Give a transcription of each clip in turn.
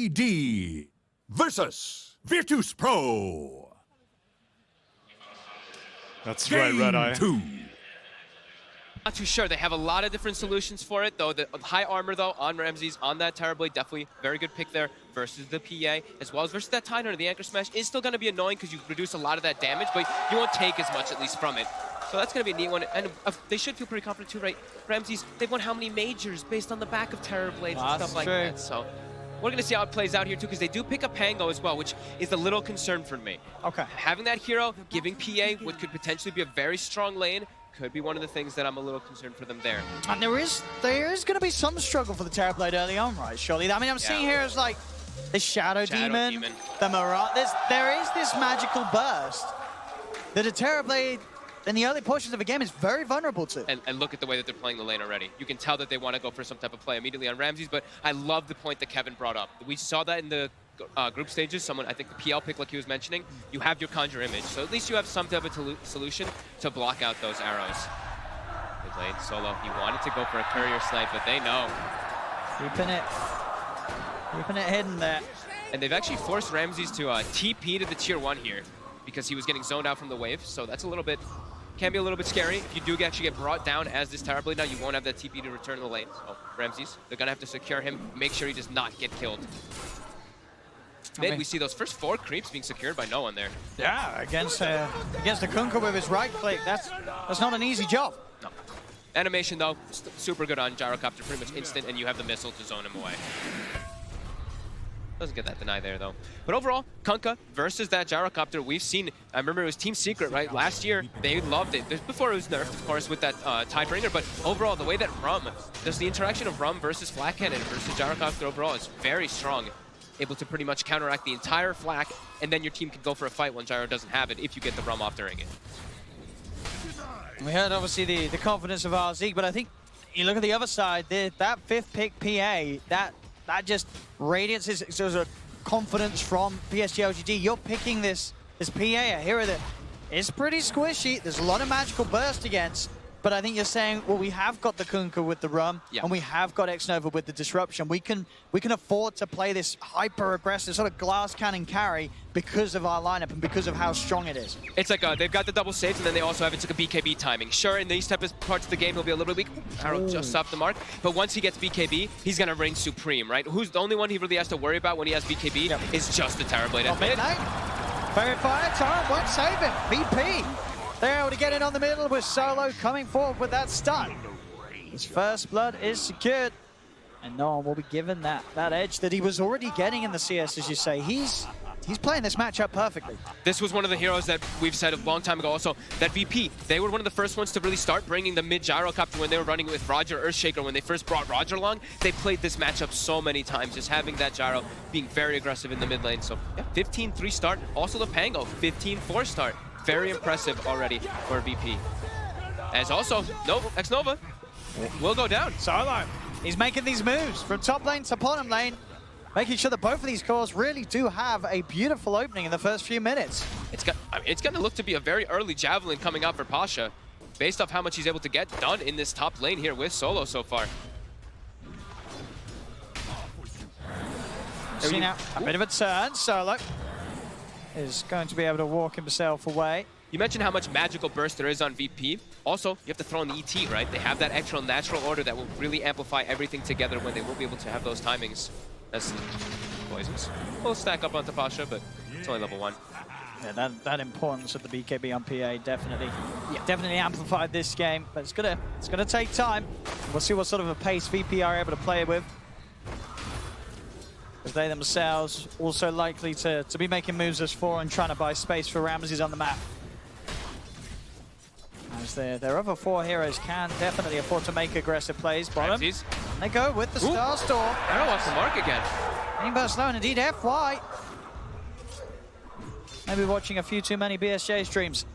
TI9 versus VIRTUS.PRO. That's right, Red Eye. Two. Not too sure. They have a lot of different solutions for it, though. The high armor, though, on Ramses, on that Terror Blade, definitely very good pick there versus the PA, as well as versus that TI9 or the Anchor Smash is still going to be annoying because you reduce a lot of that damage, but you won't take as much, at least, from it. So that's going to be a neat one. And they should feel pretty confident, too, right? Ramses, they've won how many majors based on the back of Terror Blades and stuff like that. So we're going to see how it plays out here, too, because they do pick up Pango as well, which is a little concern for me. Okay. Having that hero, giving PA what could potentially be a very strong lane, could be one of the things that I'm a little concerned for them there. And there is going to be some struggle for the Terror Blade early on, right? Surely. I mean, I'm seeing here as like the Shadow Demon, the Mirage. There is this magical burst that a Terror Blade in the early portions of a game is very vulnerable to. And look at the way that they're playing the lane already. You can tell that they want to go for some type of play immediately on Ramses, but I love the point that Kevin brought up. We saw that in the group stages. Someone, I think the PL pick, like he was mentioning, you have your Conjure image, so at least you have some type of solution to block out those arrows. Good lane, Solo. He wanted to go for a courier snipe, but they know. Keeping it hidden there. And they've actually forced Ramses to TP to the tier 1 here because he was getting zoned out from the wave, so that's a little bit, can be a little bit scary. If you do actually get brought down as this Terror Blade now, you won't have that TP to return to the lane. So Ramses, they're gonna have to secure him, make sure he does not get killed. Mid, we see those first 4 creeps being secured by no one there. Yeah, against the Kunkka with his right click, that's not an easy job. No. Animation though, super good on Gyrocopter, pretty much instant, and you have the missile to zone him away. Doesn't get that deny there though. But overall, Kunkka versus that Gyrocopter, we've seen, I remember it was Team Secret, right? Last year, they loved it. Before it was nerfed, of course, with that Tidebringer, but overall, the way that the interaction of Rum versus Flak Cannon versus Gyrocopter overall is very strong. Able to pretty much counteract the entire flak, and then your team can go for a fight when Gyro doesn't have it if you get the Rum off during it. We heard obviously the confidence of RZ, but I think you look at the other side, that 5th pick PA, that just radiances sort of confidence from PSG.LGD. You're picking this PA, a hero that is pretty squishy. There's a lot of magical burst against. But I think you're saying, well, we have got the Kunkka with the Rum, and we have got X-Nova with the Disruption. We can afford to play this hyper-aggressive sort of glass cannon carry because of our lineup and because of how strong it is. It's like they've got the double saves, and then they also have it's like a BKB timing. Sure, in these type of parts of the game, he'll be a little bit weak. Arrow just off the mark. But once he gets BKB, he's going to reign supreme, right? Who's the only one he really has to worry about when he has BKB is just the Terror Blade at mid. Very fire, Torrent won't save him. VP. They're able to get in on the middle with Solo coming forward with that stun. His first blood is secured, and no one will be given that edge that he was already getting in the CS, as you say. He's playing this matchup perfectly. This was one of the heroes that we've said a long time ago also, that VP, they were one of the first ones to really start bringing the mid Gyrocopter when they were running with Roger Earthshaker. When they first brought Roger along, they played this matchup so many times, just having that Gyro being very aggressive in the mid lane. So yeah, 15-3 start, also the Pango, 15-4 start. Very impressive already for VP. As also, X-Nova will go down. Solo, he's making these moves from top lane to bottom lane, making sure that both of these cores really do have a beautiful opening in the first few minutes. It's going to look to be a very early Javelin coming out for Pasha, based off how much he's able to get done in this top lane here with Solo so far. See now, a bit of a turn. Solo is going to be able to walk himself away. You mentioned how much magical burst there is on VP. Also, you have to throw in the ET, right? They have that extra natural order that will really amplify everything together when they will be able to have those timings. That's the poisons. We'll stack up onto Pasha, but it's only level 1. Yeah, that importance of the BKB on PA definitely amplified this game, but it's gonna take time. We'll see what sort of a pace VP are able to play with, because they themselves also likely to be making moves as 4 and trying to buy space for Ramses on the map. As their other 4 heroes can definitely afford to make aggressive plays. Bottom, Ramses. they go with the Star Storm. Arrow off the mark again. Aim burst low, and indeed FY. Maybe watching a few too many BSJ streams.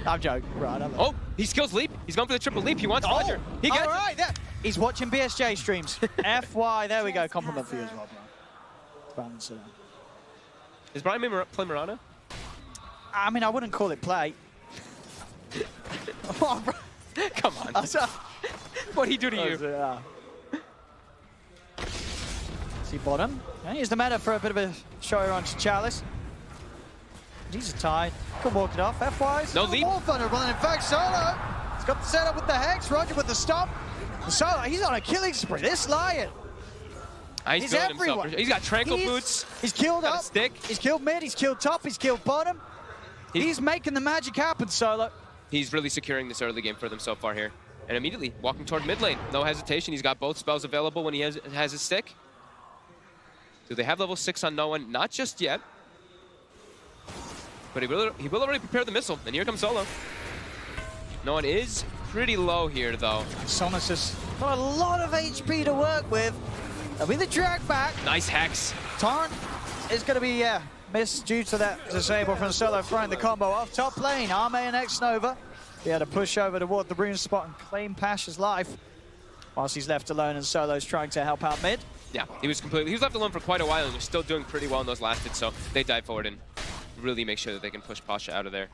I'm joking. Right, oh, he skills leap. He's going for the triple leap. He wants Roger. He gets it. He's watching BSJ streams. FY, there we go. Compliment for you as well, Brian. Balance it out. Is Brian play Mirana? I mean, I wouldn't call it play. Come on. What'd he do to you? See bottom. And here's the meta for a bit of a show on to Chalice. He's tied. Could walk it off. F-wise. No leap. More vulnerable. And in fact, Solo. He's got the setup with the Hex. Roger with the stop. Solo, he's on a killing spree. This Lion. He's building himself. He's got Tranquil Boots. He's killed got up. A stick. He's killed mid. He's killed top. He's killed bottom. He's making the magic happen, Solo. He's really securing this early game for them so far here. And immediately walking toward mid lane. No hesitation. He's got both spells available when he has his stick. Do they have level 6 on no one? Not just yet. But he will already prepare the missile. And here comes Solo. No one is pretty low here, though. Somnus has got a lot of HP to work with. With the drag back. Nice Hex. Torrent is going to be missed due to that disable from Solo throwing the combo off top lane. Arme and X-Nova. He had to push over toward the rune spot and claim Pasha's life whilst he's left alone and Solo's trying to help out mid. Yeah, he was left alone for quite a while and was still doing pretty well in those last hits, so they dive forward and really make sure that they can push Pasha out of there.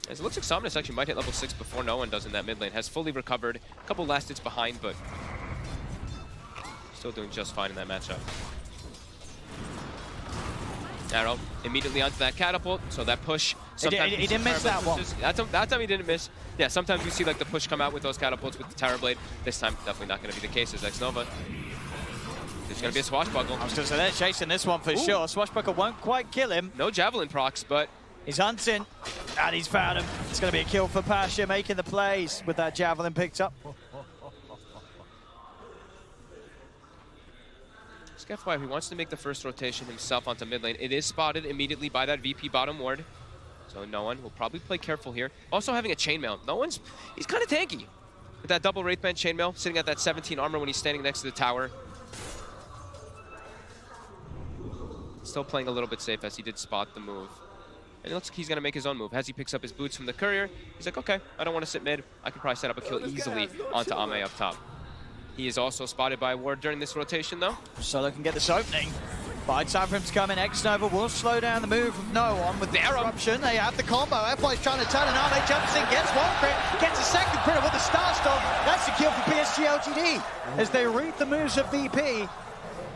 As it looks like Somnus actually might hit level 6 before no one does in that mid lane. Has fully recovered. A couple last hits behind, but still doing just fine in that matchup. Arrow immediately onto that catapult, so that push. He didn't miss that one. That time he didn't miss. Yeah, sometimes we see like the push come out with those catapults with the Terror Blade. This time, definitely not going to be the case as X-Nova. There's going to be a swashbuckle. I was going to say they're chasing this one for sure. Swashbuckle won't quite kill him. No javelin procs, but he's hunting, and he's found him. It's going to be a kill for Pasha, making the plays with that javelin picked up. FYI, he wants to make the first rotation himself onto mid lane. It is spotted immediately by that VP bottom ward. So no one will probably play careful here. Also having a chainmail. He's kind of tanky. With that double Wraithband chainmail, sitting at that 17 armor when he's standing next to the tower. Still playing a little bit safe as he did spot the move. And it looks like he's going to make his own move. As he picks up his boots from the courier, he's like, okay, I don't want to sit mid. I can probably set up a kill easily onto Ame up top. He is also spotted by a ward during this rotation, though. Solo can get this opening. By time for him to come in, X-Nova will slow down the move of no one with the disruption. They have the combo. FY's trying to turn, and Arme jumps in, gets one crit, gets a second crit with the Star Storm. That's the kill for PSG.LGD. As they read the moves of VP,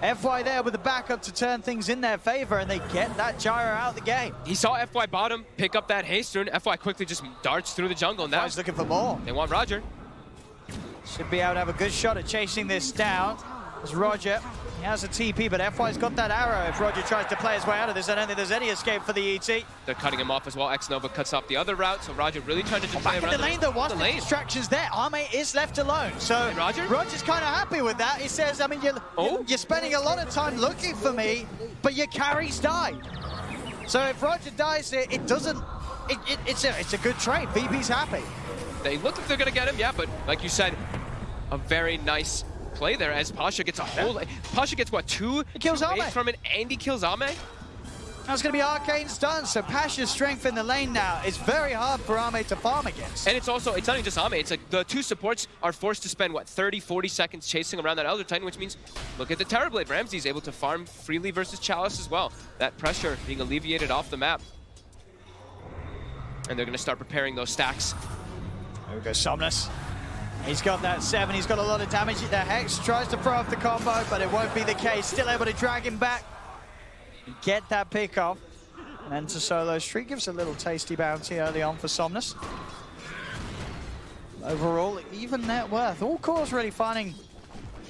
FY there with the backup to turn things in their favor, and they get that gyro out of the game. He saw FY bottom pick up that haste rune. FY quickly just darts through the jungle. Now FY's looking for more. They want Roger. Should be able to have a good shot at chasing this down. As Roger, he has a TP, but FY's got that arrow. If Roger tries to play his way out of this, I don't think there's any escape for the ET. They're cutting him off as well. X-Nova cuts off the other route, so Roger really trying to just play around the lane, though, once the distraction's there, Arme is left alone. So Roger's kind of happy with that. He says, I mean, you're spending a lot of time looking for me, but your carries die. So if Roger dies, it's a good trade. VP's happy. They look like they're going to get him, yeah, but like you said, a very nice play there as Pasha gets a whole... Pasha gets, what, two kills Ame from it, and he kills Ame? That's going to be Arcane stun, so Pasha's strength in the lane now is very hard for Ame to farm against. And it's not even just Ame, it's like the two supports are forced to spend, what, 30, 40 seconds chasing around that Elder Titan, which means, look at the Terrorblade. Ramsey's able to farm freely versus Chalice as well. That pressure being alleviated off the map. And they're going to start preparing those stacks. There we go, Somnus. He's got that 7, he's got a lot of damage. The Hex tries to throw off the combo, but it won't be the case. Still able to drag him back. Get that pick off. And enter Solo's streak. Gives a little tasty bounty early on for Somnus. Overall, even net worth. All cores really finding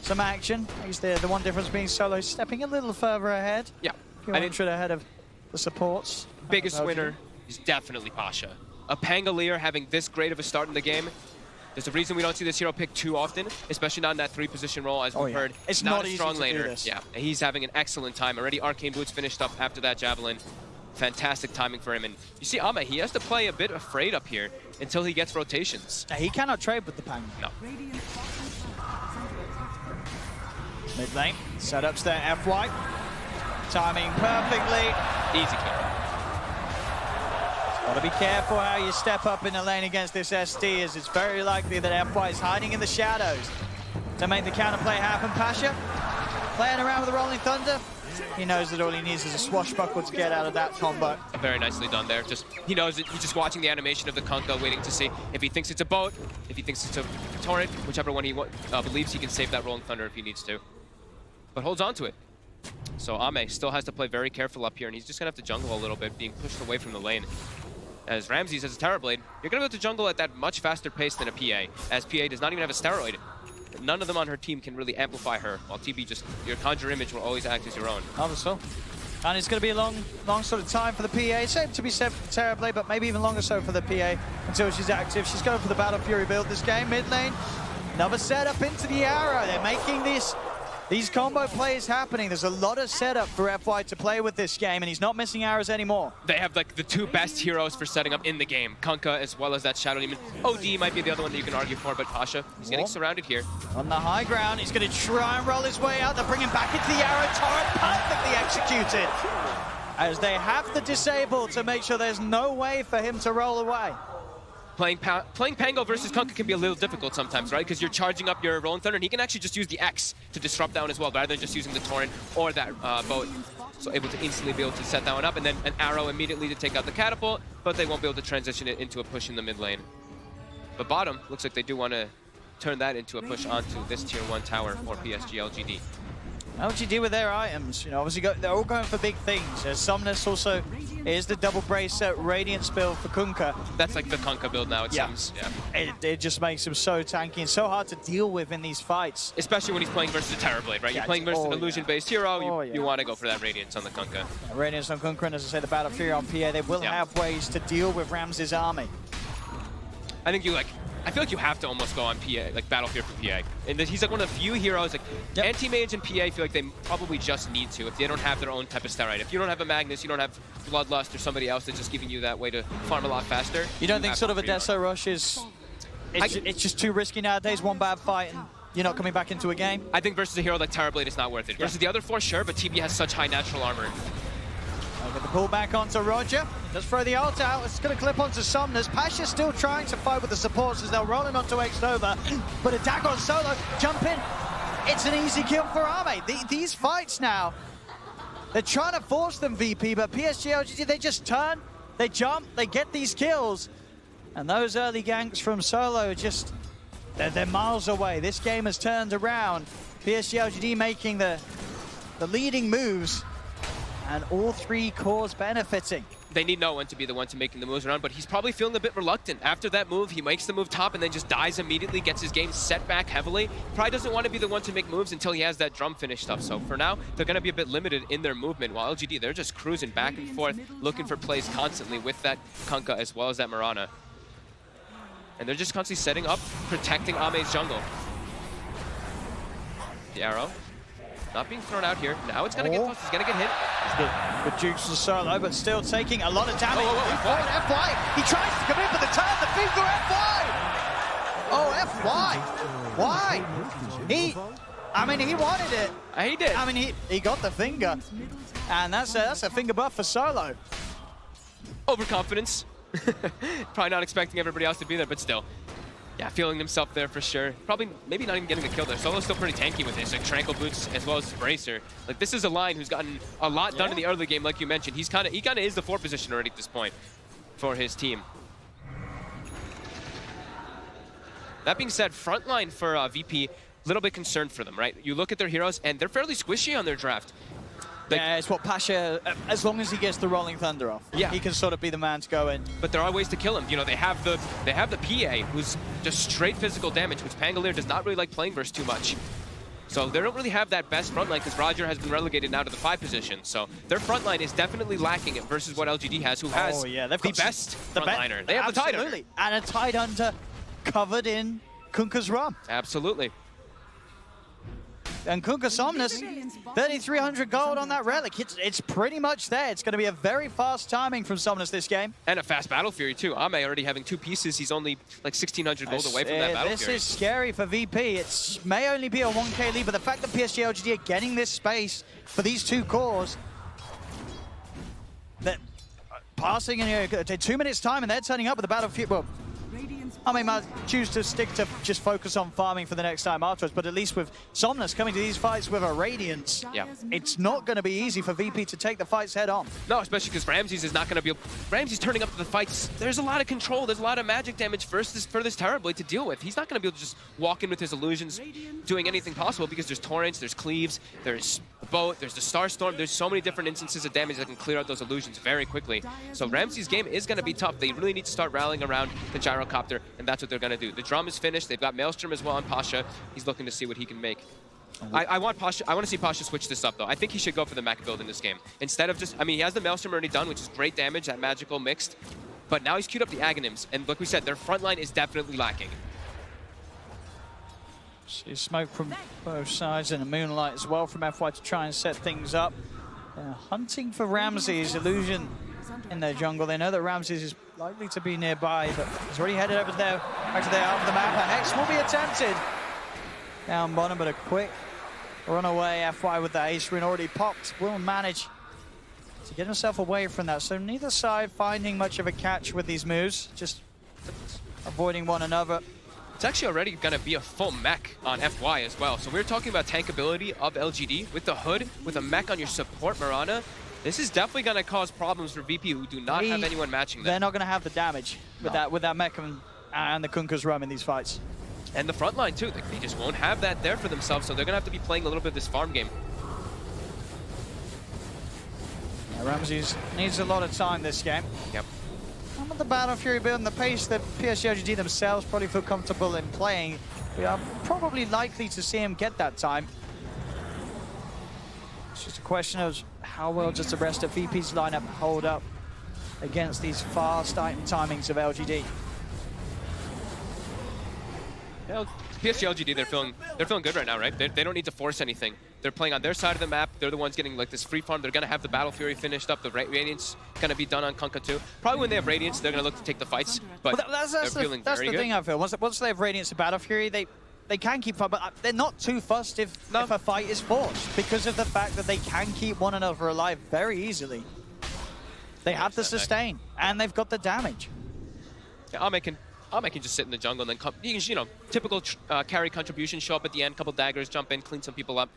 some action. He's the one difference being Solo stepping a little further ahead. Yeah. I mean, ahead of the supports. Biggest winner is definitely Pasha. A Pangolier having this great of a start in the game. There's a reason we don't see this hero picked too often, especially not in that 3-position role, as we've heard. It's not not a easy strong to do laner. this. Yeah, and he's having an excellent time. Already Arcane Boots finished up after that Javelin. Fantastic timing for him. And you see Ame, he has to play a bit afraid up here until he gets rotations. He cannot trade with the Pang. No. Mid lane, setups there, FY. Timing perfectly. Easy kill. Gotta be careful how you step up in the lane against this SD, as it's very likely that FY is hiding in the shadows to make the counterplay happen. Pasha playing around with the Rolling Thunder. He knows that all he needs is a swashbuckle to get out of that combo. Very nicely done there. He knows that he's just watching the animation of the Kunkka, waiting to see if he thinks it's a boat, if he thinks it's a torrent, whichever one he believes he can save that Rolling Thunder if he needs to. but holds on to it. So Ame still has to play very careful up here, and he's just going to have to jungle a little bit, being pushed away from the lane. As Ramses has a Terrorblade, you're going to be able to jungle at that much faster pace than a PA, as PA does not even have a steroid. None of them on her team can really amplify her, while TB just, your Conjure image will always act as your own. Obviously. And it's going to be a long sort of time for the PA. Same to be said for the Terrorblade, but maybe even longer so for the PA until she's active. She's going for the Battle Fury build this game. Mid lane, another setup into the arrow. They're making these combo plays happening. There's a lot of setup for FY to play with this game, and he's not missing arrows anymore. They have like the two best heroes for setting up in the game. Kunkka as well as that Shadow Demon. OD might be the other one that you can argue for, but Pasha, he's getting surrounded here. On the high ground, he's going to try and roll his way out. They're bringing back into the arrow. Torrent perfectly executed. As they have to disable to make sure there's no way for him to roll away. Playing Pango versus Kunkka can be a little difficult sometimes, right? Because you're charging up your Rolling Thunder, and he can actually just use the X to disrupt down as well, rather than just using the Torrent or that boat. So able to instantly be able to set that one up, and then an arrow immediately to take out the catapult, but they won't be able to transition it into a push in the mid lane. But bottom, looks like they do want to turn that into a push onto this tier 1 tower for PSG.LGD. LGD with their items, you know, obviously they're all going for big things. Sumnus also is the double bracelet Radiance build for Kunkka. That's like the Kunkka build now, it seems. Yeah. It just makes him so tanky and so hard to deal with in these fights. Especially when he's playing versus a Terrorblade, right? You're playing versus an illusion-based hero, you want to go for that Radiance on the Kunkka. Yeah, Radiance on Kunkka, and as I say, the Battle Fury on PA, they will have ways to deal with Ramses' army. I think I feel like you have to almost go on PA, like Battle Fury for PA. And he's like one of the few heroes, like Anti-Mage and PA feel like they probably just need to if they don't have their own type of steroid. If you don't have a Magnus, you don't have Bloodlust or somebody else that's just giving you that way to farm a lot faster. You don't think sort of a Deso Rush is... It's just too risky nowadays, one bad fight and you're not coming back into a game? I think versus a hero like Terrorblade, it's not worth it. Versus the other four, sure, but TB has such high natural armor. Get the pull back onto Roger. Does throw the ult out. It's going to clip onto Sumnus. Pasha's still trying to fight with the supports as they'll roll in onto X-Nova. But attack on Solo. Jump in. It's an easy kill for Ame. These fights now, they're trying to force them, VP, but PSG.LGD, they just turn, they jump, they get these kills. And those early ganks from Solo just, they're miles away. This game has turned around. PSG.LGD making the leading moves. And all three cores benefiting. They need no one to be the one to making the moves around, but he's probably feeling a bit reluctant. After that move, he makes the move top and then just dies immediately, gets his game set back heavily. Probably doesn't want to be the one to make moves until he has that drum finish stuff. So for now, they're going to be a bit limited in their movement, while LGD, they're just cruising back and forth, looking for plays constantly with that Kunkka as well as that Mirana. And they're just constantly setting up, protecting Ame's jungle. The arrow. Not being thrown out here. Now it's going to get close. He's going to get hit. Good jukes to Solo, but still taking a lot of damage. FY. He tries to come in for the turn. The finger FY. Oh, FY. Why? I mean, he wanted it. He did. I mean, he got the finger. And that's a finger buff for Solo. Overconfidence. Probably not expecting everybody else to be there, but still. Yeah, feeling himself there for sure. Probably, maybe not even getting a kill there. Solo's still pretty tanky with his like Tranquil Boots as well as his Bracer. Like, this is a line who's gotten a lot done in the early game, like you mentioned. He kind of is the 4 position already at this point for his team. That being said, frontline for VP, a little bit concerned for them, right? You look at their heroes, and they're fairly squishy on their draft. Yeah, it's what Pasha, as long as he gets the Rolling Thunder off, he can sort of be the man to go in. But there are ways to kill him. You know, they have the PA, who's just straight physical damage, which Pangolier does not really like playing versus too much. So they don't really have that best frontline because Roger has been relegated now to the 5 position. So their frontline is definitely lacking it versus what LGD has, who has the best frontliner. They have the Tide Under. And a Tide Under covered in Kunkka's rum. Absolutely. And Kunkka Somnus, 3,300 gold on that relic. It's pretty much there. It's going to be a very fast timing from Somnus this game. And a fast Battle Fury too. Ame already having 2 pieces. He's only like 1,600 gold away from that Battle Fury. This is scary for VP. It may only be a 1k lead, but the fact that PSG.LGD are getting this space for these 2 cores, that passing in 2 minutes time and they're turning up with the Battle Fury. Well, I mean, might choose to stick to just focus on farming for the next time afterwards, but at least with Somnus coming to these fights with a Radiance, Yeah. it's not going to be easy for VP to take the fights head on. No, especially because Ramses is not going to be... Ramses turning up to the fights, there's a lot of control, there's a lot of magic damage for this Terrorblade to deal with. He's not going to be able to just walk in with his illusions doing anything possible because there's Torrents, there's Cleaves, there's the Boat, there's the Starstorm, there's so many different instances of damage that can clear out those illusions very quickly. So Ramses' game is going to be tough. They really need to start rallying around the Gyrocopter, and that's what they're going to do. The drum is finished. They've got Maelstrom as well on Pasha. He's looking to see what he can make. I want to see Pasha switch this up, though. I think he should go for the mech build in this game. Instead of just... I mean, he has the Maelstrom already done, which is great damage, that magical mixed. But now he's queued up the Aghanims, and like we said, their front line is definitely lacking. See smoke from both sides and the moonlight as well from FY to try and set things up. They're hunting for Ramses' illusion in their jungle. They know that Ramses is likely to be nearby, but he's already headed over there, back to the half of the map. A Hex will be attempted. Down bottom, but a quick run away. FY with the ace rune already popped. Will manage to get himself away from that. So neither side finding much of a catch with these moves, just avoiding one another. It's actually already going to be a full mech on FY as well. So we're talking about tankability of LGD with the hood, with a mech on your support Mirana. This is definitely going to cause problems for VP, who do not have anyone matching them. They're not going to have the damage with that mech and the Kunka's Rum in these fights. And the front line too, they just won't have that there for themselves, so they're going to have to be playing a little bit of this farm game. Yeah, Ramses needs a lot of time this game. Yep. Some of the Battle Fury build and the pace that PSG.LGD themselves probably feel comfortable in playing, we are probably likely to see him get that time. It's just a question of how well does the rest of VP's lineup hold up against these fast item timings of LGD. Well, PSG.LGD, they're feeling good right now, right? They don't need to force anything. They're playing on their side of the map. They're the ones getting like this free farm. They're going to have the Battle Fury finished up. The Radiance going to be done on Kunkka too. Probably when they have Radiance, they're going to look to take the fights. But that's they're feeling very good. That's the thing I feel. Once they have Radiance and Battle Fury, they can keep fight, but they're not too fussed if a fight is forced because of the fact that they can keep one another alive very easily. They have the sustain and they've got the damage. Yeah, Ame can just sit in the jungle and then come, you know, typical carry contribution, show up at the end, couple daggers, jump in, clean some people up.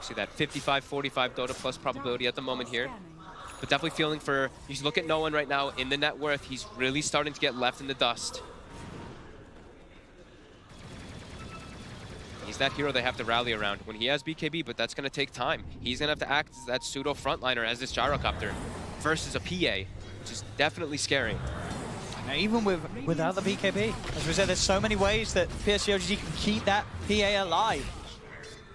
See that 55-45 Dota plus probability at the moment here. But definitely feeling for, you look at Nolan right now in the net worth, he's really starting to get left in the dust. He's that hero they have to rally around when he has BKB, but that's going to take time. He's going to have to act as that pseudo frontliner as this Gyrocopter versus a PA, which is definitely scary. Now, even without the BKB, as we said, there's so many ways that PSG.LGD can keep that PA alive.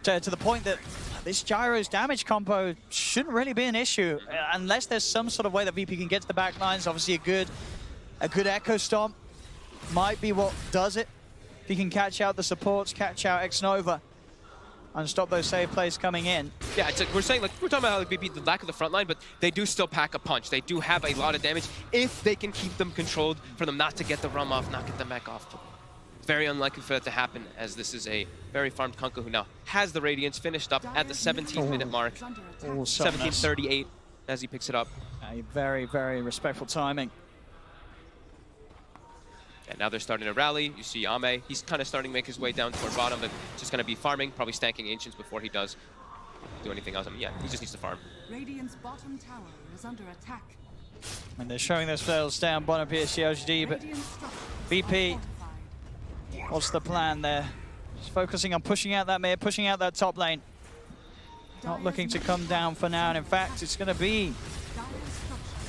To the point that this Gyro's damage combo shouldn't really be an issue unless there's some sort of way that VP can get to the back lines. Obviously, a good Echo Stomp might be what does it. If you can catch out the supports, catch out X-Nova, and stop those save plays coming in. Yeah, it's like we're saying, like we're talking about how VP the lack of the front line, but they do still pack a punch. They do have a lot of damage if they can keep them controlled, for them not to get the rum off, not get the mech off. Very unlikely for that to happen, as this is a very farmed Kunkka who now has the Radiance finished up at the 17th-minute mark. 17:38 as he picks it up. A very, very respectful timing. And now they're starting to rally. You see Ame, he's kind of starting to make his way down toward bottom, but just going to be farming, probably stanking Ancients before he does do anything else. I mean, yeah, he just needs to farm. Radiant's bottom tower is under attack. And they're showing themselves down bottom PSG.LGD, but VP, what's the plan there? Just focusing on pushing out that mid, pushing out that top lane. Not looking to come down for now, and in fact, it's going to be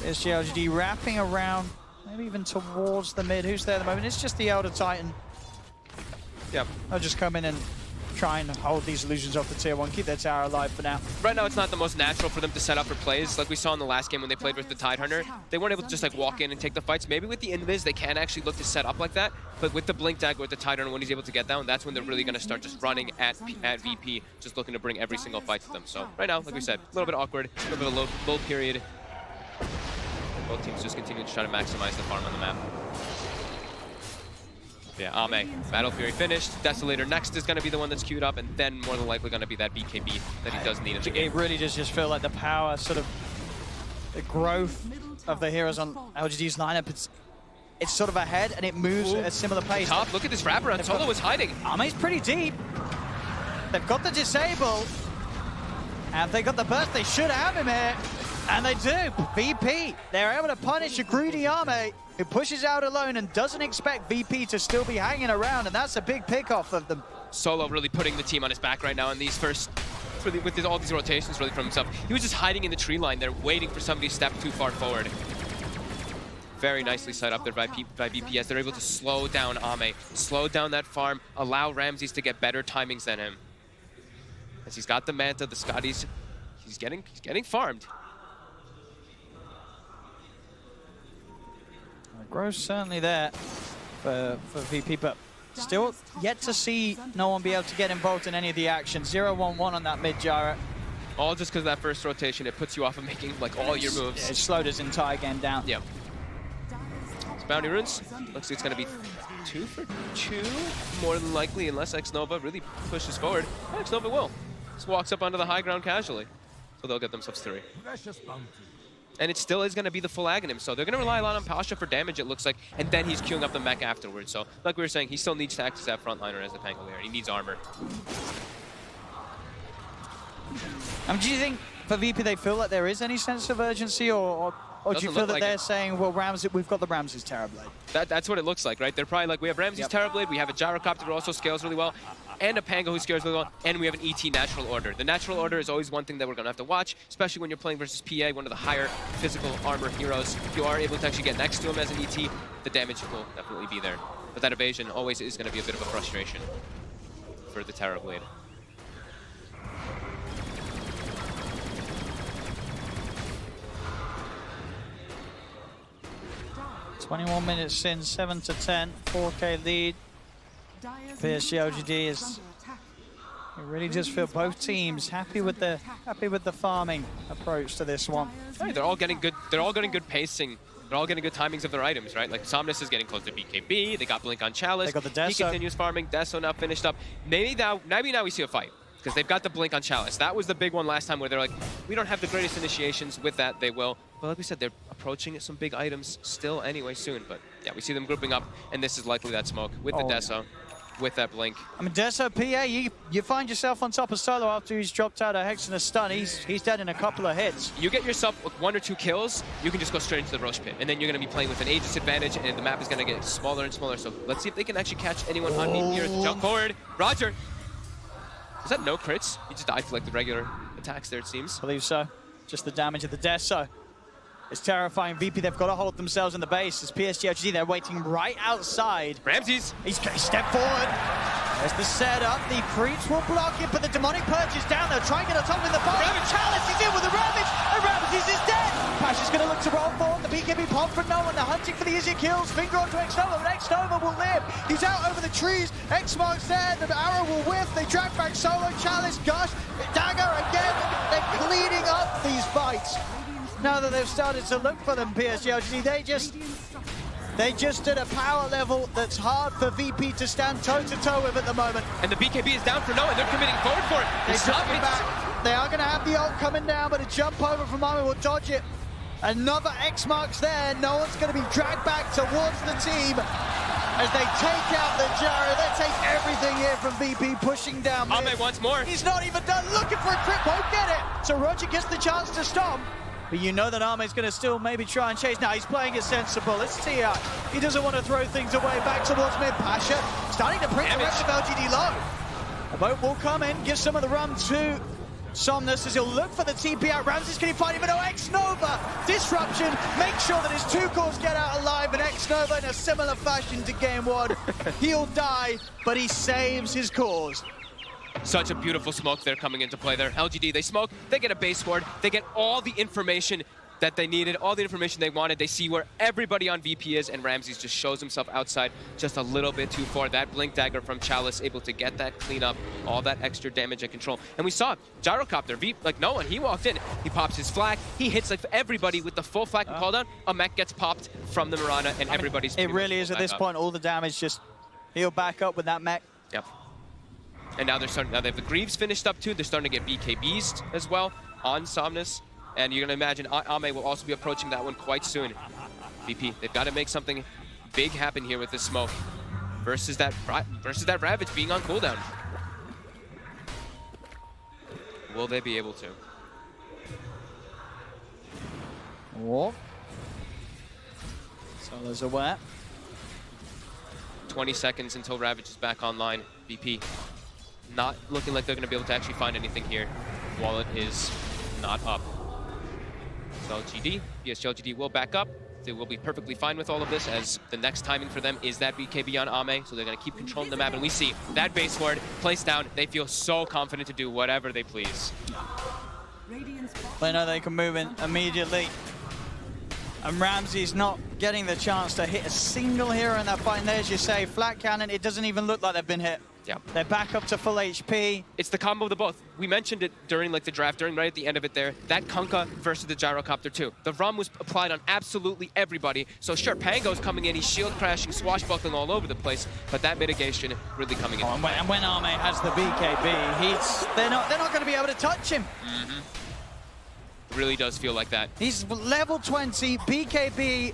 PSG.LGD wrapping around, maybe even towards the mid. Who's there at the moment? It's just the Elder Titan. Yep. They'll just come in and try and hold these illusions off the tier 1, keep their tower alive for now. Right now, it's not the most natural for them to set up for plays. Like we saw in the last game when they played with the Tidehunter, they weren't able to just like walk in and take the fights. Maybe with the Invis, they can actually look to set up like that. But with the Blink Dagger, with the Tidehunter, when he's able to get down, that's when they're really going to start just running at VP, just looking to bring every single fight to them. So right now, like we said, a little bit awkward, a little bit of a lull period. Both teams just continue to try to maximize the farm on the map. Yeah, Ame, Battle Fury finished. Desolator next is going to be the one that's queued up, and then more than likely going to be that BKB that he does need in the game. It really does just feel like the power, sort of the growth of the heroes on LGD's lineup. it's sort of ahead and it moves at a similar pace. Top, look at this wraparound. Solo was hiding. Ame's pretty deep. They've got the disable. And if they got the burst, they should have him here. And they do. VP, they're able to punish a greedy Ame who pushes out alone and doesn't expect VP to still be hanging around. And that's a big pick off of them. Solo really putting the team on his back right now in these first, with all these rotations really from himself. He was just hiding in the tree line there, waiting for somebody to step too far forward. Very nicely set up there by VPS. They're able to slow down Ame, slow down that farm, allow Ramses to get better timings than him. As he's got the Manta, the Scotties, he's getting farmed. Growth certainly there for VP, but still yet to see no one be able to get involved in any of the action. 0-1-1 on that mid gyro. All just because of that first rotation, it puts you off of making like all your moves. Yeah, it slowed his entire game down. Yeah. So bounty runes, looks like it's going to be 2 for 2, more than likely, unless X-Nova really pushes forward. X-Nova will. Just walks up onto the high ground casually. So they'll get themselves 3. And it still is going to be the full Aghanim, so they're going to rely a lot on Pasha for damage, it looks like, and then he's queuing up the mech afterwards. So, like we were saying, he still needs to act as that frontliner as the Pangolier. He needs armor. Do you think for VP they feel like there is any sense of urgency, or do you feel that they're saying, well, Ramses, we've got the Ramses Terrorblade? That's what it looks like, right? They're probably like, we have Ramses Terrorblade, we have a Gyrocopter who also scales really well, and a Pango who scales really well, and we have an ET Natural Order. The Natural Order is always one thing that we're going to have to watch, especially when you're playing versus PA, one of the higher physical armor heroes. If you are able to actually get next to him as an ET, the damage will definitely be there. But that evasion always is going to be a bit of a frustration for the Terrorblade. 21 minutes in, 7-10, 4K lead. PSG.LGD is. You really just feel both teams happy with the farming approach to this one. Right, they're all getting good. They're all getting good pacing. They're all getting good timings of their items, right? Like Somnus is getting close to BKB. They got Blink on Chalice. They got the Deso. He continues farming. Deso now finished up. Maybe now we see a fight because they've got the Blink on Chalice. That was the big one last time where they're like, we don't have the greatest initiations. With that, they will. But like we said, they're approaching some big items still anyway soon. But yeah, we see them grouping up, and this is likely that smoke with the Deso. With that Blink. I mean, Deso, PA, you find yourself on top of Solo after he's dropped out a Hex and a stun. He's dead in a couple of hits. You get yourself 1 or 2 kills, you can just go straight into the Roche Pit. And then you're going to be playing with an Aegis advantage, and the map is going to get smaller and smaller. So let's see if they can actually catch anyone on me here. Jump forward. Roger. Is that no crits? He just died for like the regular attacks there, it seems. I believe so. Just the damage of the Deso. It's terrifying. VP, they've got to hold themselves in the base. As PSG.LGD, they're waiting right outside. Ramses. He's stepped forward. There's the setup. The creeps will block it, but the demonic purge is down there. Try and get on top of the bomb. Chalice is in with the Ravage, and Ramses is dead. Pasha's going to look to roll forward. The BKB pop for no one. They're hunting for the easier kills. Finger onto X-Nova, but X-Nova will live. He's out over the trees. X-Mark's there. The arrow will whiff. They drag back Solo. Chalice, Gush, Dagger again. They're cleaning up these fights. Now that they've started to look for them, PSG.LGD, they just did a power level that's hard for VP to stand toe-to-toe with at the moment. And the BKB is down for no, and they're committing forward for it. They are going to have the ult coming down, but a jump over from Army will dodge it. Another X-Mark's there. No one's going to be dragged back towards the team as they take out the gyro. They take everything here from VP, pushing down. Ame once more. He's not even done. Looking for a crit, won't get it. So Roger gets the chance to stop. But you know that Ame's going to still maybe try and chase. Now he's playing it sensible. It's TI. He doesn't want to throw things away. Back towards mid. Pasha starting to bring the rest of LGD low. A boat will come in, give some of the run to Somnus as he'll look for the TP out. Ramses, can he find him? But no, X-Nova. Disruption. Make sure that his 2 cores get out alive. And X-Nova in a similar fashion to game 1. He'll die, but he saves his cores. Such a beautiful smoke there coming into play there. LGD, they smoke, they get a base ward, they get all the information that they needed, all the information they wanted. They see where everybody on VP is, and Ramses just shows himself outside just a little bit too far. That Blink Dagger from Chalice able to get that clean up, all that extra damage and control. And we saw Gyrocopter, like no one, he walked in, he pops his flag, he hits like everybody with the full flag and call down. A mech gets popped from the Mirana, and everybody's... It really is at this point, all the damage just heal back up with that mech. Yep. And now they're starting. Now they have the Greaves finished up too. They're starting to get BKBs as well on Somnus, and you're gonna imagine Ame will also be approaching that one quite soon. VP, they've got to make something big happen here with this smoke versus that Ravage being on cooldown. Will they be able to? Oh. Solo's aware. 20 seconds until Ravage is back online. VP not looking like they're going to be able to actually find anything here. Wallet is not up. So LGD, PSG.LGD will back up. They will be perfectly fine with all of this, as the next timing for them is that BKB on Ame, so they're going to keep controlling the map. And we see that base ward placed down. They feel so confident to do whatever they please. They know they can move in immediately. And Ramsey's not getting the chance to hit a single hero in that fight. And there's, you say, flat cannon. It doesn't even look like they've been hit. Yeah. They're back up to full HP. It's the combo of the both. We mentioned it during like the draft, right at the end of it there. That Kunkka versus the Gyrocopter too. The RUM was applied on absolutely everybody. So sure, Pango's coming in, he's shield crashing, swashbuckling all over the place, but that mitigation really coming in. Oh, and when Ame has the BKB, they're not going to be able to touch him. Really does feel like that. He's level 20, BKB.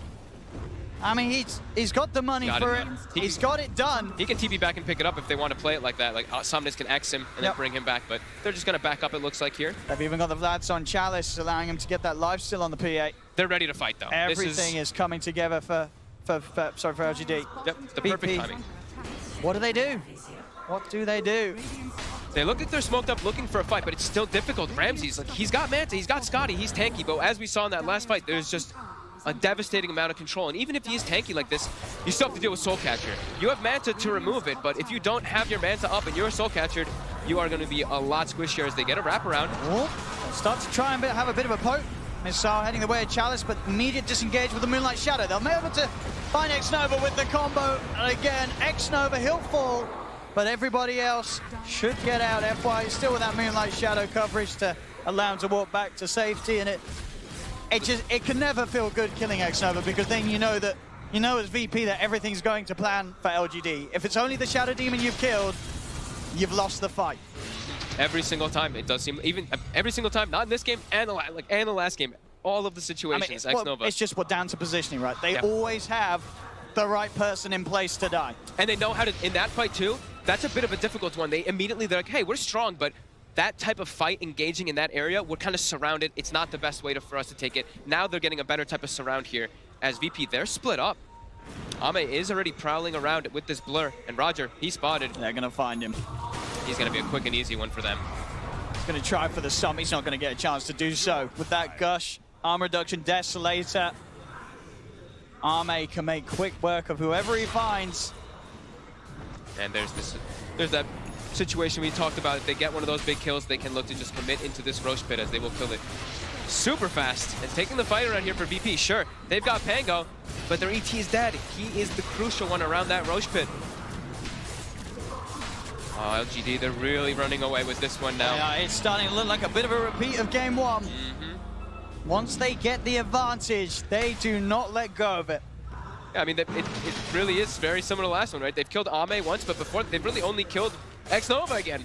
I mean, he's got the money for it. He's got it done. He can TP back and pick it up if they want to play it like that. Like Somnus can X him and then bring him back, but they're just going to back up, it looks like here. They've even got the Vlads on Chalice, allowing him to get that life steal on the PA. They're ready to fight, though. Everything is coming together for LGD. Yep, the perfect timing. What do they do? What do they do? They look like they're smoked up looking for a fight, but it's still difficult. Ramsey's like, he's got Manta, he's got Scotty, he's tanky, but as we saw in that last fight, there's just a devastating amount of control. And even if he is tanky like this, you still have to deal with Soul Catcher. You have Manta to remove it, but if you don't have your Manta up and you're Soul Catchered, you are going to be a lot squishier as they get a wraparound. Start to try and have a bit of a poke. Missile heading the way of Chalice, but immediate disengage with the Moonlight Shadow. They'll be able to find X-Nova with the combo. And again, X-Nova, he'll fall, but everybody else should get out. FY still with that Moonlight Shadow coverage to allow him to walk back to safety, and it can never feel good killing X-Nova, because then you know as VP that everything's going to plan for LGD. If it's only the Shadow Demon you've killed, you've lost the fight. Every single time, it does seem, even every single time, not in this game and the last game, all of the situations, X-Nova. It's just down to positioning, right? They always have the right person in place to die. And they know how to, in that fight too, that's a bit of a difficult one. They're like, hey, we're strong, but that type of fight engaging in that area, we're kind of surrounded. It's not the best way for us to take it. Now they're getting a better type of surround here. As VP, they're split up. Ame is already prowling around with this blur, and Roger, he's spotted. They're going to find him. He's going to be a quick and easy one for them. He's going to try for the sum. He's not going to get a chance to do so. With that Gush, arm reduction, Desolator, Ame can make quick work of whoever he finds. And there's that situation we talked about. If they get one of those big kills, they can look to just commit into this Roche pit, as they will kill it super fast. And taking the fight around here for VP, sure, they've got Pango, but their ET is dead. He is the crucial one around that Roche pit. Oh, LGD, they're really running away with this one now. Yeah, it's starting to look like a bit of a repeat of game one. Once they get the advantage, they do not let go of it. Yeah, I mean, it really is very similar to the last one, right? They've killed Ame once, but before, they've really only killed X-Nova again.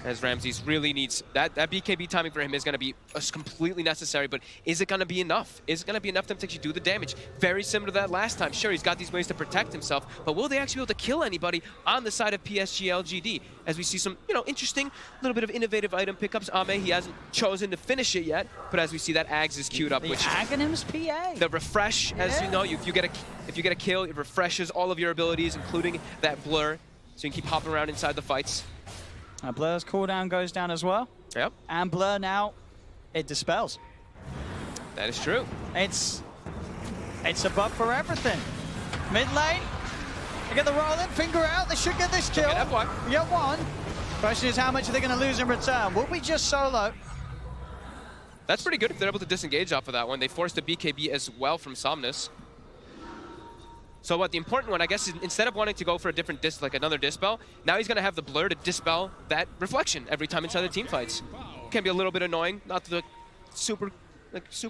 As Ramses really needs, that BKB timing for him is going to be completely necessary, but is it going to be enough? Is it going to be enough to actually do the damage? Very similar to that last time. Sure, he's got these ways to protect himself, but will they actually be able to kill anybody on the side of PSG.LGD? As we see some, interesting, little bit of innovative item pickups. Ame, he hasn't chosen to finish it yet, but as we see, that Ags is queued up. The which Aghanim's PA. The refresh, as you know, if you get a kill, it refreshes all of your abilities, including that blur, so you can keep hopping around inside the fights. Blur's cooldown goes down as well. Yep. And Blur now, it dispels. That is true. It's a buff for everything. Mid lane, they get the roll in, finger out, they should get this kill. We get one. Question is, how much are they going to lose in return? Will we just solo? That's pretty good if they're able to disengage off of that one. They forced a BKB as well from Somnus. So what the important one, I guess, is instead of wanting to go for a different another dispel, now he's going to have the blur to dispel that reflection every time inside the team fights. Can be a little bit annoying, not the super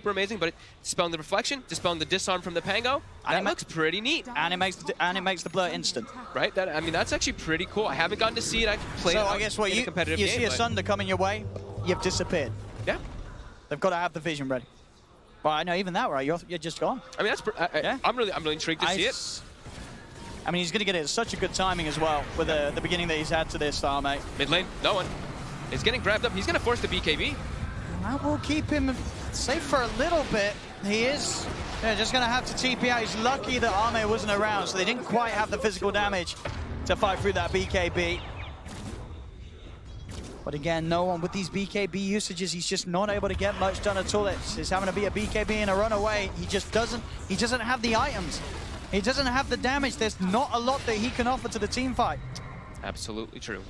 amazing, but dispelling the reflection, dispelling the disarm from the Pango, that looks pretty neat. And it makes the blur instant. Right? That's actually pretty cool. I haven't gotten to see it. I played so I guess what in a competitive game. You see a Sunder coming your way, you've disappeared. Yeah. They've got to have the vision ready. Well, I know even that, right? You're just gone. I mean, Yeah. I'm really intrigued to see it. I mean, he's going to get it at such a good timing as well with the beginning that he's had to this star, mate. Mid lane, no one. He's getting grabbed up. He's going to force the BKB. That will keep him safe for a little bit. He is just going to have to TP out. He's lucky that Arme wasn't around, so they didn't quite have the physical damage to fight through that BKB. But again, no one with these BKB usages, he's just not able to get much done at all. It's having to be a BKB and a runaway. He doesn't have the items. He doesn't have the damage. There's not a lot that he can offer to the team fight. Absolutely true.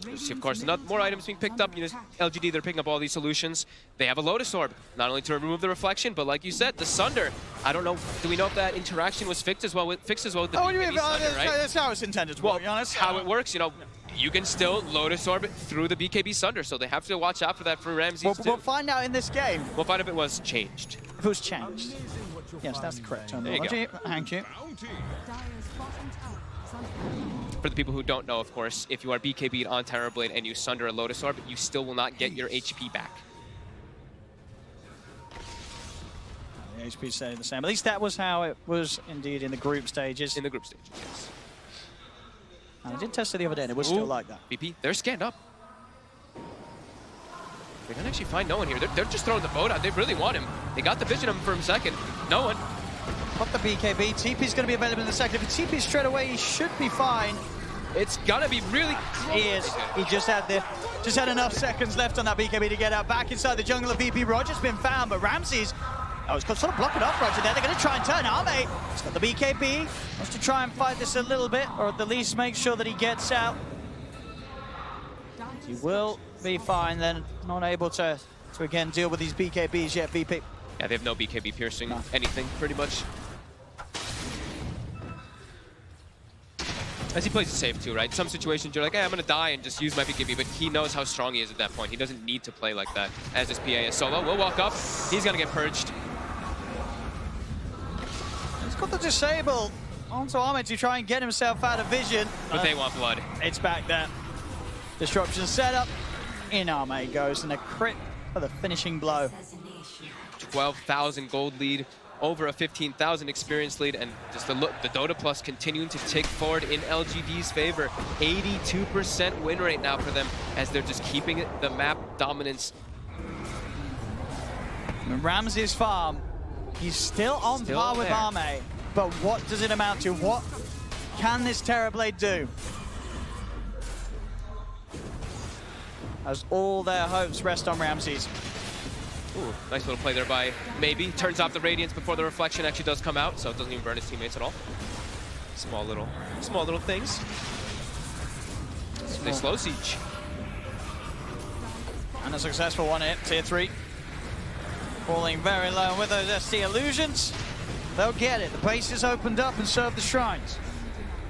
There's, of course, more items being picked up. You know, LGD, they're picking up all these solutions. They have a Lotus Orb, not only to remove the reflection, but like you said, the Sunder. I don't know, do we know if that interaction was fixed as well with the BKB Sunder, right? That's how it's intended to work, be honest. How it works, you know, you can still Lotus Orb through the BKB Sunder, so they have to watch out for that for Ramses too. We'll find out in this game. We'll find if it was changed. If it was changed. Yes, that's the correct terminology. There you go. Thank you. Dire's bottom tower is under attack. For the people who don't know, of course, if you are BKB'd on Terrorblade and you Sunder a Lotus Orb, you still will not get your HP back. The HP stayed the same. At least that was how it was indeed in the group stages. In the group stages, yes. And I did test it the other day, and it was still like that. VP, they're scanned up. They can actually find no one here. They're just throwing the boat out. They really want him. They got the vision of him for a second. No one. Pop the BKB. TP's going to be available in a second. If he TPs straight away, he should be fine. It's gonna be really close. He is. He just had enough seconds left on that BKB to get out. Back inside the jungle of VP. Roger's been found, but Ramses, was sort of blocking off Roger there. They're going to try and turn Arme. He's got the BKB. Wants to try and fight this a little bit, or at the least make sure that he gets out. He will be fine then. Not able to again deal with these BKBs yet, VP. Yeah, they have no BKB piercing anything, pretty much. As he plays it safe too, right? Some situations you're like, hey, I'm gonna die and just use my BKB, but he knows how strong he is at that point. He doesn't need to play like that. As this PA is solo, will walk up. He's gonna get purged. He's got the disable onto Arme to try and get himself out of vision. But they want blood. It's back there. Disruption setup. In Arme goes, and a crit for the finishing blow. 12,000 gold lead, over a 15,000 experience lead, and just the Dota Plus continuing to tick forward in LGD's favor. 82% win rate now for them, as they're just keeping the map dominance. Ramses farm, he's still on par with Arme, but what does it amount to? What can this Terrorblade do? As all their hopes rest on Ramses. Ooh, nice little play there by Maybe. Turns off the Radiance before the reflection actually does come out, so it doesn't even burn his teammates at all. Small little things. They slow siege. And a successful one hit, tier 3. Falling very low with those SC illusions. They'll get it. The base is opened up and serve the shrines.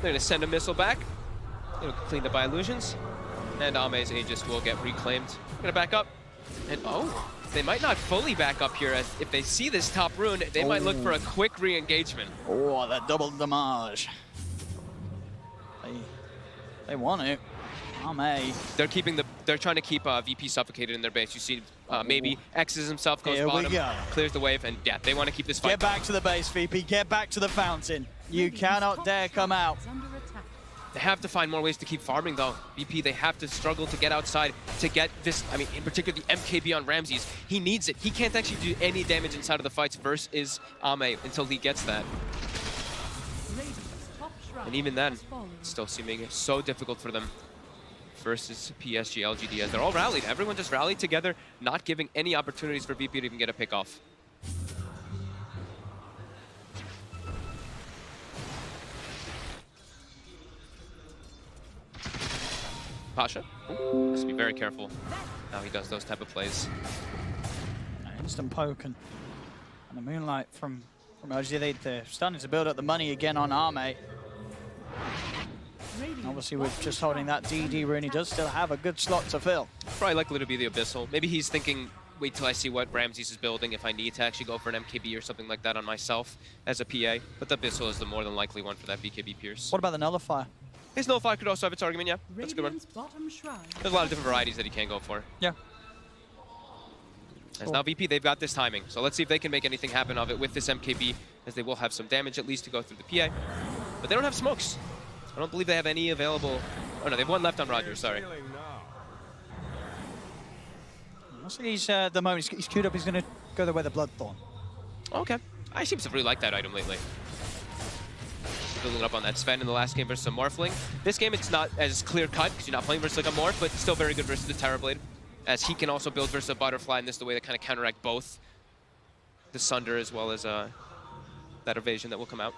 They're gonna send a missile back. It'll clean up by illusions. And Ame's Aegis will get reclaimed. Gonna back up. And they might not fully back up here, as if they see this top rune, they might look for a quick re-engagement. Oh, that double damage. They want it. Arme. They're trying to keep VP suffocated in their base. You see, Maybe X's himself, goes bottom, clears the wave, and yeah, they want to keep this fight. Get back to the base, VP. Get back to the fountain. You cannot dare come out. They have to find more ways to keep farming, though. VP, they have to struggle to get outside to get this, I mean, in particular, the MKB on Ramses. He needs it. He can't actually do any damage inside of the fights versus Ame until he gets that. And even then, it's still seeming so difficult for them versus PSG.LGD, as they're all rallied. Everyone just rallied together, not giving any opportunities for VP to even get a pick off. Pasha, has to be very careful how he does those type of plays. Instant poke and the moonlight from LGD. They're starting to build up the money again on Arme. Obviously, with just holding that DD rune, he does still have a good slot to fill. Probably likely to be the Abyssal. Maybe he's thinking, wait till I see what Ramses is building if I need to actually go for an MKB or something like that on myself as a PA. But the Abyssal is the more than likely one for that BKB Pierce. What about the Nullifier? His Nullifier could also have its argument, yeah. That's a good one. There's a lot of different varieties that he can go for. Yeah. As now VP, they've got this timing. So let's see if they can make anything happen of it with this MKB, as they will have some damage at least to go through the PA. But they don't have smokes. I don't believe they have any available. Oh no, they have one left on Roger, sorry. I see he's, the moment he's queued up, he's going to go there with the Bloodthorn. Okay. I seem to really like that item lately. Building up on that Sven in the last game versus a Morphling. This game, it's not as clear-cut because you're not playing versus like a Morph, but still very good versus the Terrorblade, as he can also build versus a Butterfly, and this is the way to kind of counteract both the Sunder as well as that evasion that will come out.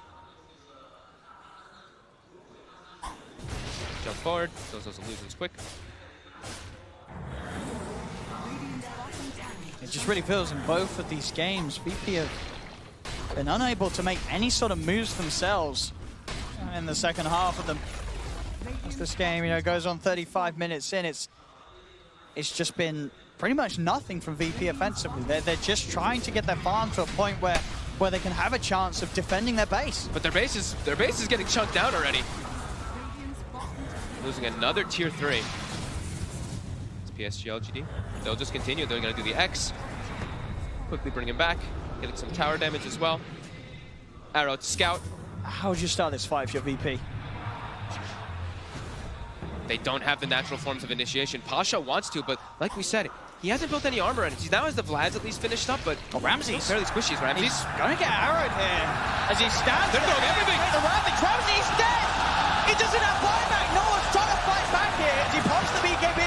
Jump forward, those illusions quick. It just really feels in both of these games, VP have been unable to make any sort of moves themselves in the second half of them. As this game, you know, goes on 35 minutes in, it's just been pretty much nothing from VP offensively. They're just trying to get their farm to a point where they can have a chance of defending their base. But their base is getting chunked down already. Losing another tier 3. It's PSG.LGD. They'll just continue. They're going to do the X. Quickly bring him back. Getting some tower damage as well. Arrow to scout. How would you start this fight if you're VP? They don't have the natural forms of initiation. Pasha wants to, but like we said, he hasn't built any armor, and he now has the Vlads at least finished up, but Ramsey's fairly squishy. Ramsey's going to get arrowed here as he stands. They're throwing everything. Ramsey's dead. He doesn't have buyback. No one's trying to fight back here as he pops the BKB.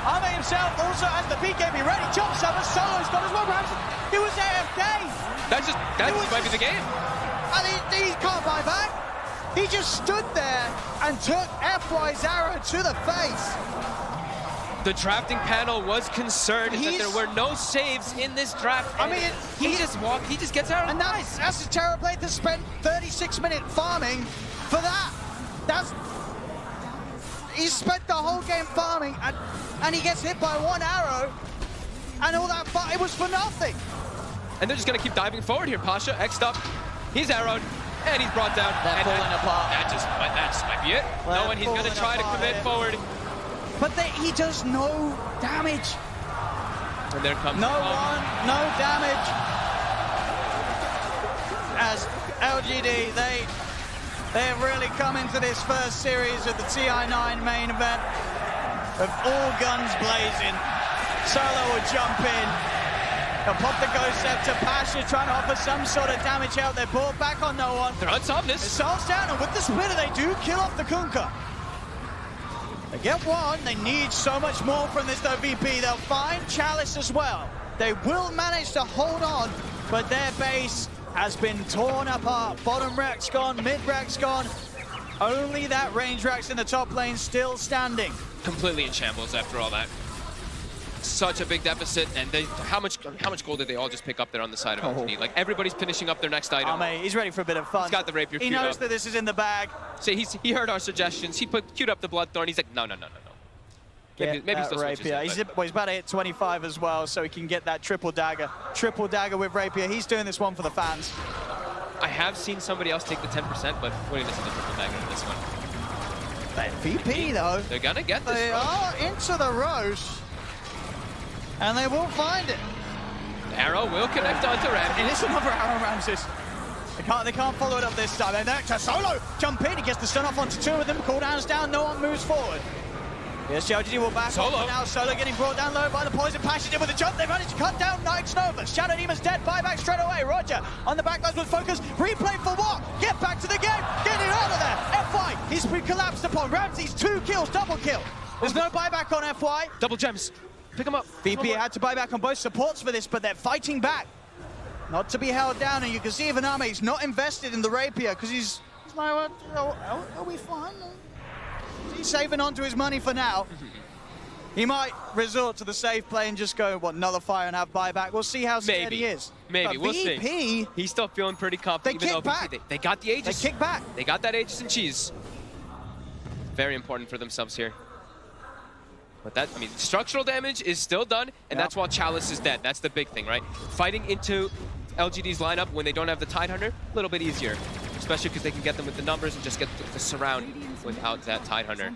Ame himself also has the BKB ready. Jumps up, and Solo's got as well. Ramsey, he was AFK. That might be the game. And he can't buy back. He just stood there and took FY's arrow to the face. The drafting panel was concerned that there were no saves in this draft. I mean, he just gets out. And that's a Terrorblade that spent 36-minute farming for that. He spent the whole game farming, and he gets hit by one arrow, and all that it was for nothing. And they're just gonna keep diving forward here. Pasha X'd up, he's arrowed, and he's brought down. They're falling apart. That just might be it. No one, he's gonna try to commit forward. But he does no damage. And there comes no damage. As LGD, they have really come into this first series of the TI9 main event with all guns blazing. Solo will jump in. He'll pop the Ghost Scepter. Pasha trying to offer some sort of damage out there. Brought back on no one. They're on Somnus. Solves down, and with the Splitter, they do kill off the Kunkka. They get one. They need so much more from this, though, VP. They'll find Chalice as well. They will manage to hold on, but their base has been torn apart. Bottom rack's gone, mid rack's gone. Only that range rack's in the top lane still standing. Completely in shambles after all that. Such a big deficit, and how much gold did they all just pick up there on the side of LGD? Like, everybody's finishing up their next item. He's ready for a bit of fun. He's got the rapier He queued knows up. that this is in the bag. So he heard our suggestions. He queued up the Bloodthorn. He's like, no. Maybe he still switches rapier. it, He's about to hit 25 as well, so he can get that triple dagger. Triple dagger with rapier. He's doing this one for the fans. I have seen somebody else take the 10%, but what do you miss the triple dagger in this one? But VP, though. They're gonna get this. They are into the Roche. And they will find it. Arrow will connect onto Ramsey. It is another arrow, Ramses. They can't follow it up this time. They're to Solo. Jump in. He gets the stun off onto two of them. Cooldown's down. No one moves forward. PSG.LGD will back Solo. off. Now Solo getting brought down low by the poison. Passion in with a jump. They managed to cut down Night's Nova. Shadow Demon's dead. Buyback straight away. Roger on the backlines with focus. Replay for what? Get back to the game. Get it out of there. FY. He's been collapsed upon. Ramsey's 2 kills. Double kill. There's no buyback on FY. Double gems. Pick him up. VP had to buy back on both supports for this, but they're fighting back. Not to be held down, and you can see even Ame's not invested in the rapier because he's like, are we fine? He's saving onto his money for now. He might resort to the safe play and just go, nullify and have buyback. We'll see how scared he is. Maybe, but we'll VP, see. He's still feeling pretty confident. They kick back. They got the Aegis. They kick back. They got that Aegis and cheese. Very important for themselves here. But structural damage is still done, and that's while Chalice is dead. That's the big thing, right? Fighting into LGD's lineup when they don't have the Tidehunter, a little bit easier. Especially because they can get them with the numbers and just get the surround without that Tidehunter.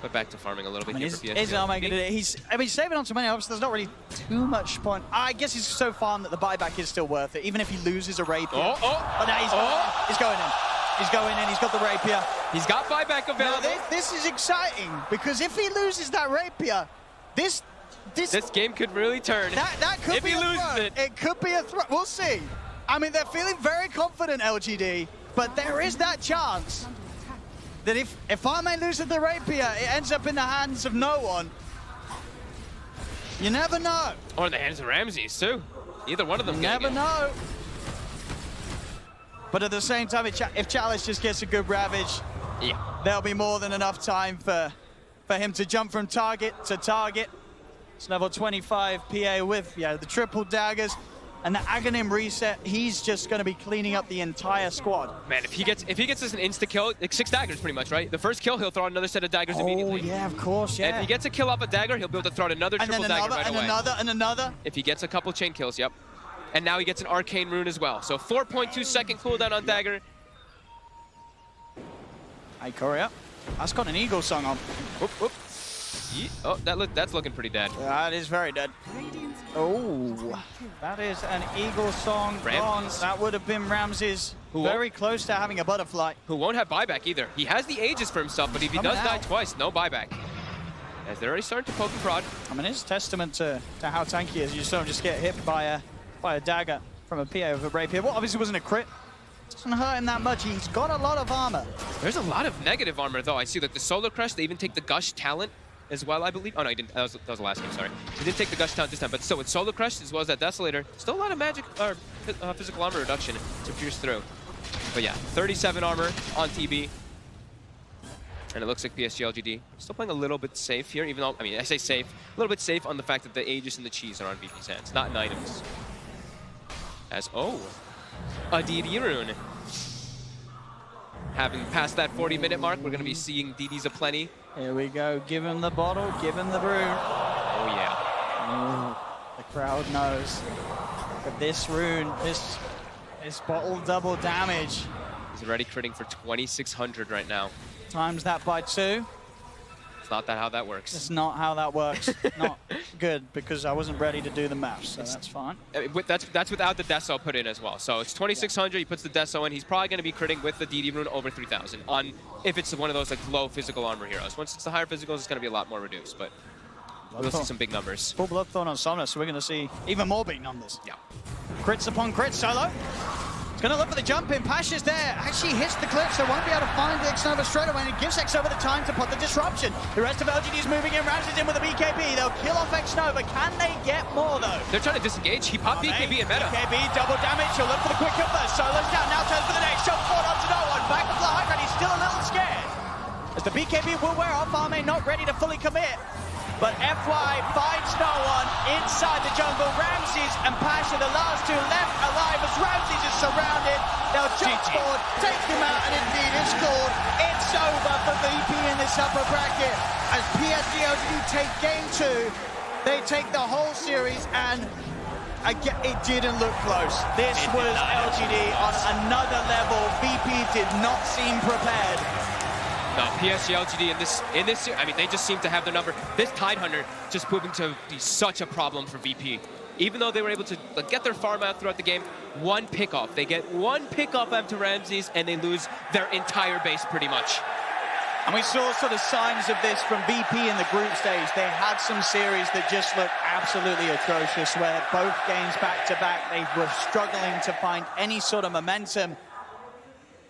But back to farming a little bit here for PSG. Is making it. He's saving on so many obviously. There's not really too much point. I guess he's so farmed that the buyback is still worth it, even if he loses a rapier. But now he's going in. He's going in. He's got the rapier. He's got buyback available. Now this is exciting because if he loses that rapier, this game could really turn. That could if be he a loses throw. it. It could be a throw. We'll see. I mean, they're feeling very confident, LGD, but there is that chance that if Arme loses the rapier, it ends up in the hands of no one. You never know. Or in the hands of Ramses, too. Either one of them. You never know. But at the same time, if Chalice just gets a good Ravage, yeah, there'll be more than enough time for him to jump from target to target. It's level 25 PA with the triple daggers. And the Aghanim reset, he's just going to be cleaning up the entire squad. Man, if he gets this an insta kill, like 6 daggers pretty much, right? The first kill, he'll throw out another set of daggers immediately. Oh yeah, of course, yeah. And if he gets a kill off a dagger, he'll be able to throw out another triple dagger right away. And another. If he gets a couple chain kills, yep. And now he gets an arcane rune as well. So 4.2 second cooldown on dagger. Hey, Korea. That's got an eagle song on. Whoop, whoop. Oh, that's looking pretty dead. That is very dead. Oh, that is an eagle song gone. That would have been Ramses. Very close to having a butterfly. Who won't have buyback either. He has the Aegis for himself, but if he does die twice, no buyback. As they're already starting to poke and prod. I mean, it's testament to how tanky he is. You just don't just get hit by a dagger from a PA with a rapier. Well, obviously wasn't a crit. Doesn't hurt him that much. He's got a lot of armor. There's a lot of negative armor, though. I see like the Solar Crush, they even take the Gush talent as well, I believe. Oh, no, he didn't. That was the last game, sorry. He didn't take the Gush talent this time, but still, with Solar Crush as well as that Desolator, still a lot of magic or physical armor reduction to pierce through. But yeah, 37 armor on TB. And it looks like PSG.LGD still playing a little bit safe here, even though, I mean, I say safe, a little bit safe on the fact that the Aegis and the Cheese are on VP's hands, not in items. As, a DD rune. Having passed that 40-minute mark, we're going to be seeing DDs aplenty. Here we go. Give him the bottle. Give him the rune. Oh, yeah. Oh, the crowd knows. But this rune, this bottle double damage. He's already critting for 2,600 right now. Times that by 2. It's not how that works. It's not how that works. Not good, because I wasn't ready to do the maths, so that's fine. That's without the Deso put in as well. So it's 2,600, he puts the Deso in. He's probably going to be critting with the DD rune over 3,000 on if it's one of those like low physical armor heroes. Once it's the higher physicals, it's going to be a lot more reduced, but we'll see some big numbers. Full Bloodthorn on Somnus, so we're going to see even more big numbers. Yeah. Crits upon crits, Solo. Gonna look for the jump in. Pasha's there. Actually hits the cliff, so won't be able to find the Xnova straight away, and it gives Xnova the time to put the disruption. The rest of LGD is moving in. Ramses in with a BKB. They'll kill off Xnova. Can they get more, though? They're trying to disengage. He popped BKB in meta. BKB, double damage. He'll look for the quick kill first. Solo's down. Now turns for the next. Jump forward up to no one. Back to the high ground. He's still a little scared. As the BKB will wear off, Arme not ready to fully commit. But FY finds no one inside the jungle. Ramses and Pasha, the last two left alive as Ramses is surrounded. They'll jump forward, take him out, and indeed it's called. It's over for VP in this upper bracket. As PSG.LGD take game 2, they take the whole series, and again, it didn't look close. This was LGD on another level. VP did not seem prepared. No, PSG.LGD in this, I mean, they just seem to have their number. This Tide Hunter just proving to be such a problem for VP. Even though they were able to get their farm out throughout the game, one pickoff. They get one pickoff after Ramses, and they lose their entire base pretty much. And we saw sort of signs of this from VP in the group stage. They had some series that just looked absolutely atrocious, where both games back-to-back, they were struggling to find any sort of momentum.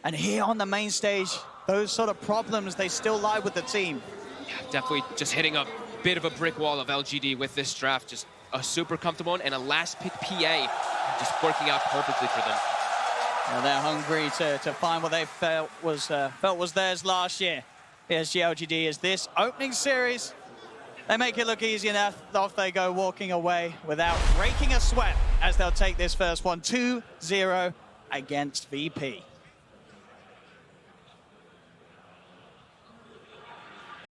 And here on the main stage, those sort of problems, they still lie with the team. Yeah, definitely just hitting a bit of a brick wall of LGD with this draft. Just a super comfortable one, and a last pick PA just working out perfectly for them. Well, they're hungry to find what they felt was theirs last year. PSG.LGD is this opening series. They make it look easy enough. Off they go, walking away without breaking a sweat as they'll take this first one 2-0 against VP.